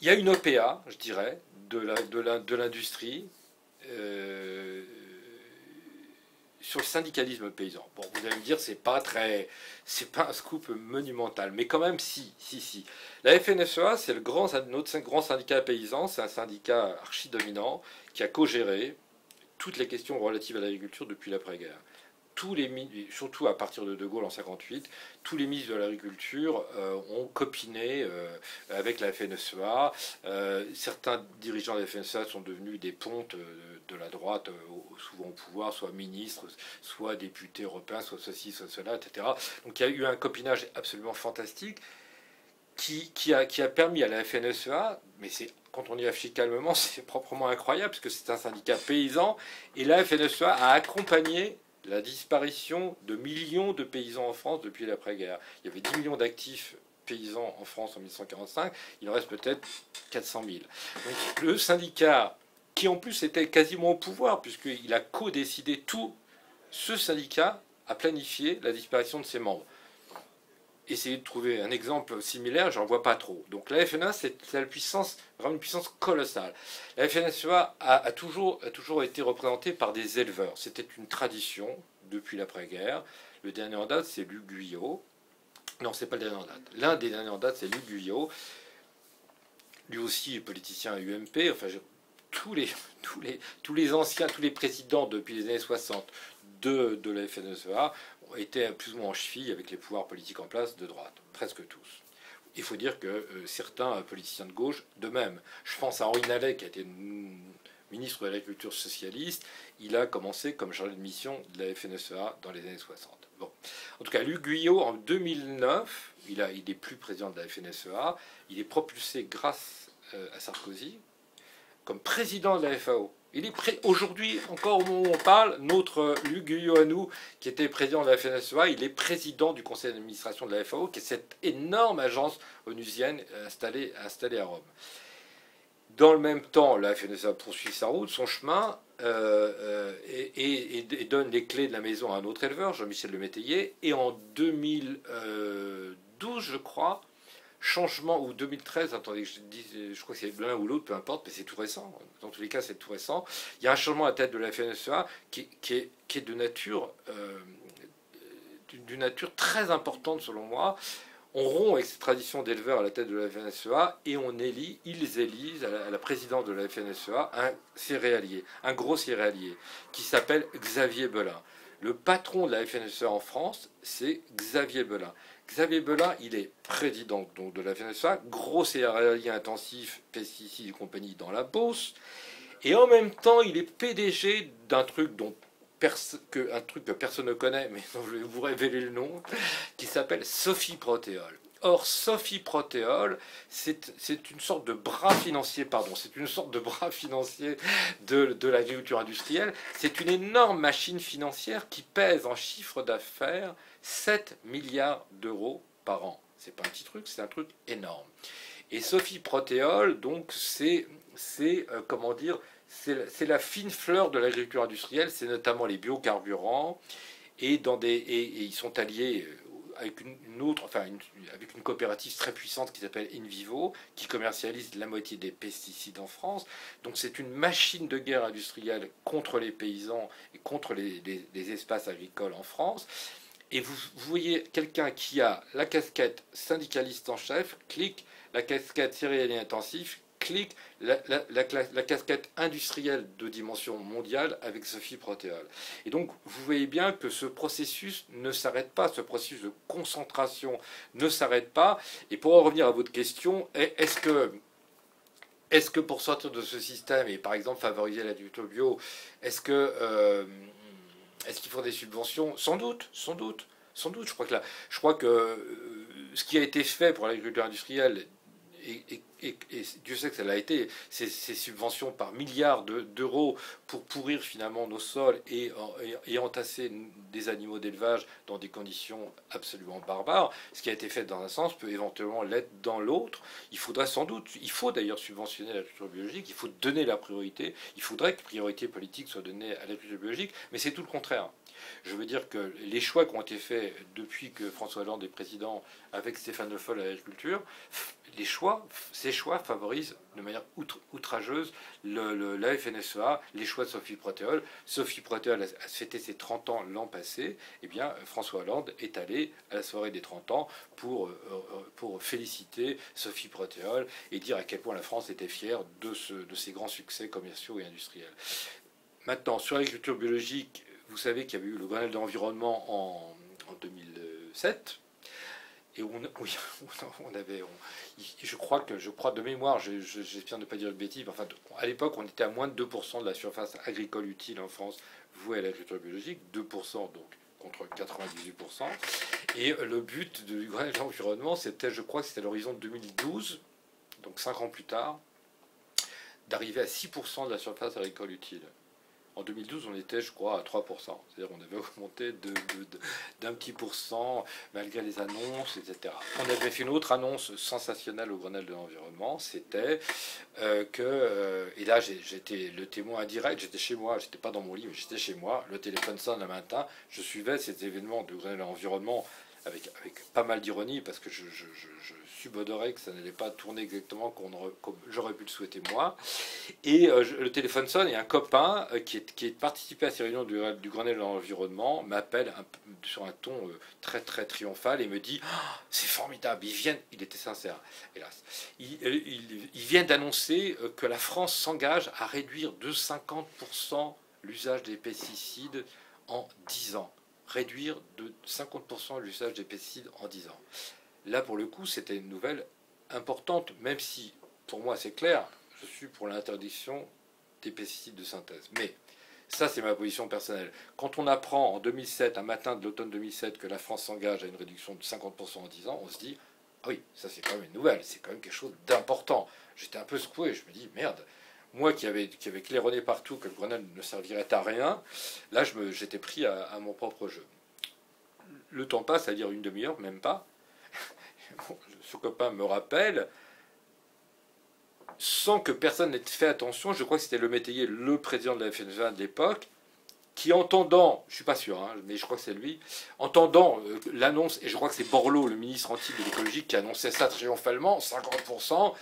il y a une OPA, je dirais, de l'industrie euh, sur le syndicalisme paysan. Bon, vous allez me dire, c'est pas un scoop monumental, mais quand même, si. La FNSEA, c'est notre grand syndicat paysan, c'est un syndicat archi-dominant qui a co-géré toutes les questions relatives à l'agriculture depuis l'après-guerre. Surtout à partir de Gaulle en 58, tous les ministres de l'agriculture ont copiné avec la FNSEA. Certains dirigeants de la FNSEA sont devenus des pontes de la droite, souvent au pouvoir, soit ministres, soit députés européens, soit ceci, soit cela, etc. Donc il y a eu un copinage absolument fantastique qui a permis à la FNSEA, mais quand on y réfléchit calmement, c'est proprement incroyable, parce que c'est un syndicat paysan, et la FNSEA a accompagné la disparition de millions de paysans en France depuis l'après-guerre. Il y avait 10 millions d'actifs paysans en France en 1945, il en reste peut-être 400 000. Donc le syndicat, qui en plus était quasiment au pouvoir, puisqu'il a co-décidé tout, ce syndicat a planifié la disparition de ses membres. Essayer de trouver un exemple similaire, j'en vois pas trop. Donc la FNA, c'est la puissance, vraiment une puissance colossale. La FNSEA a toujours été représentée par des éleveurs. C'était une tradition depuis l'après-guerre. Le dernier en date, c'est Luc Guyot. Non, c'est pas le dernier en date. L'un des derniers en date, c'est Luc Guyot. Lui aussi politicien à UMP. Enfin, tous les anciens, tous les présidents depuis les années 60 de la FNSEA étaient plus ou moins en cheville avec les pouvoirs politiques en place de droite, presque tous. Il faut dire que certains politiciens de gauche, de même. Je pense à Henri Nallet, qui a été ministre de l'Agriculture socialiste. Il a commencé comme chargé de mission de la FNSEA dans les années 60. Bon. En tout cas, Luc Guyot, en 2009, il n'est plus président de la FNSEA. Il est propulsé grâce à Sarkozy comme président de la FAO. Il est aujourd'hui, encore au moment où on parle, notre Luc Guyot à nous, qui était président de la FNSEA, il est président du conseil d'administration de la FAO, qui est cette énorme agence onusienne installée à Rome. Dans le même temps, la FNSEA poursuit sa route, son chemin, et donne les clés de la maison à un autre éleveur, Jean-Michel Le Métayer. Et en 2012, je crois, changement, ou 2013, attendez, je crois que c'est l'un ou l'autre, peu importe, mais c'est tout récent. Dans tous les cas, c'est tout récent. Il y a un changement à la tête de la FNSEA qui est de nature, d'une nature très importante selon moi. On rompt avec cette tradition d'éleveur à la tête de la FNSEA et ils élisent à la présidence de la FNSEA un céréalier, un gros céréalier, qui s'appelle Xavier Belin. Le patron de la FNSEA en France, c'est Xavier Belin. Xavier Belin, il est président donc, de la FNSEA, gros céréalier intensif, pesticides et compagnie dans la Beauce, et en même temps, il est PDG d'un truc un truc que personne ne connaît, mais dont je vais vous révéler le nom, qui s'appelle Sophie Protéol. Or, Sophie Protéol, c'est une sorte de bras financier, c'est une sorte de bras financier de l'agriculture industrielle. C'est une énorme machine financière qui pèse en chiffre d'affaires 7 milliards d'euros par an. C'est pas un petit truc, c'est un truc énorme. Et Sophie Protéol, donc, comment dire, c'est la fine fleur de l'agriculture industrielle, c'est notamment les biocarburants, et ils sont alliés avec avec une coopérative très puissante qui s'appelle InVivo, qui commercialise la moitié des pesticides en France. Donc c'est une machine de guerre industrielle contre les paysans et contre les espaces agricoles en France. Et vous voyez quelqu'un qui a la casquette syndicaliste en chef, clique, la casquette céréalier intensif, clique, la casquette industrielle de dimension mondiale avec Sophie Protéol. Et donc, vous voyez bien que ce processus ne s'arrête pas, ce processus de concentration ne s'arrête pas. Et pour en revenir à votre question, est-ce que pour sortir de ce système et par exemple favoriser l'agriculture bio, est-ce qu'il faut des subventions? Sans doute, sans doute, sans doute. Je crois que ce qui a été fait pour l'agriculture industrielle, et Dieu sait que ça l'a été, ces subventions par milliards d'euros pour pourrir finalement nos sols et entasser des animaux d'élevage dans des conditions absolument barbares, ce qui a été fait dans un sens peut éventuellement l'être dans l'autre. Il faut d'ailleurs subventionner l'agriculture biologique, il faut donner la priorité, il faudrait que priorité politique soit donnée à l'agriculture biologique, mais c'est tout le contraire. Je veux dire que les choix qui ont été faits depuis que François Hollande est président avec Stéphane Le Foll à l'agriculture ces choix favorisent de manière outrageuse la FNSEA, les choix de Sophie Protéol. Sophie Protéol a fêté ses 30 ans l'an passé. Eh bien, François Hollande est allé à la soirée des 30 ans pour féliciter Sophie Protéol et dire à quel point la France était fière de ses grands succès commerciaux et industriels. Maintenant, sur l'agriculture biologique, vous savez qu'il y avait eu le Grenelle de l'environnement en 2007. Et je crois de mémoire, j'espère ne pas dire de bêtises, mais enfin, à l'époque, on était à moins de 2% de la surface agricole utile en France vouée à l'agriculture biologique, 2% donc contre 98%. Et le but du Grenelle de l'environnement, c'était, je crois que c'était à l'horizon de 2012, donc 5 ans plus tard, d'arriver à 6% de la surface agricole utile. En 2012, on était, je crois, à 3%. C'est-à-dire qu'on avait augmenté d'un petit pourcent malgré les annonces, etc. On avait fait une autre annonce sensationnelle au Grenelle de l'environnement. C'était et là, j'étais le témoin indirect. J'étais chez moi. J'étais pas dans mon lit, mais j'étais chez moi. Le téléphone sonne le matin. Je suivais ces événements de Grenelle de l'environnement avec pas mal d'ironie, parce que je subodorais que ça n'allait pas tourner exactement comme j'aurais pu le souhaiter moi. Et le téléphone sonne et un copain qui est participé à ces réunions du Grenelle de l'environnement m'appelle sur un ton très très triomphal et me dit oh, c'est formidable, il était sincère, hélas. Il vient d'annoncer que la France s'engage à réduire de 50% l'usage des pesticides en 10 ans. Réduire de 50% l'usage des pesticides en 10 ans. Là, pour le coup, c'était une nouvelle importante, même si, pour moi, c'est clair, je suis pour l'interdiction des pesticides de synthèse. Mais ça, c'est ma position personnelle. Quand on apprend en 2007, un matin de l'automne 2007, que la France s'engage à une réduction de 50% en 10 ans, on se dit, ah oui, ça c'est quand même une nouvelle, c'est quand même quelque chose d'important. J'étais un peu secoué, je me dis, merde, moi qui avais claironné partout que le Grenelle ne servirait à rien, là j'étais pris à mon propre jeu. Le temps passe, c'est-à-dire une demi-heure, même pas. Ce copain me rappelle, sans que personne n'ait fait attention, je crois que c'était le Métayer, le président de la FNSEA de l'époque, qui entendant, je ne suis pas sûr, hein, mais je crois que c'est lui, entendant l'annonce, et je crois que c'est Borloo, le ministre anti de l'écologie, qui annonçait ça triomphalement, 50%,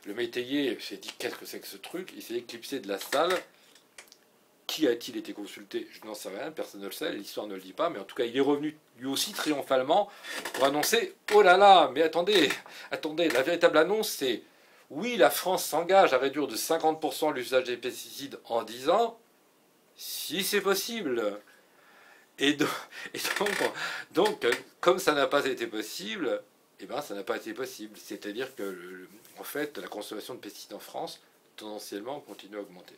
le Métayer s'est dit qu'est-ce que c'est que ce truc, il s'est éclipsé de la salle. Qui a-t-il été consulté? Je n'en sais rien, personne ne le sait, l'histoire ne le dit pas, mais en tout cas il est revenu lui aussi triomphalement pour annoncer oh là là, mais attendez, la véritable annonce c'est oui, la France s'engage à réduire de 50% l'usage des pesticides en 10 ans, si c'est possible. Et donc, comme ça n'a pas été possible, eh ben, ça n'a pas été possible. C'est-à-dire que, en fait, la consommation de pesticides en France, tendanciellement, continue à augmenter.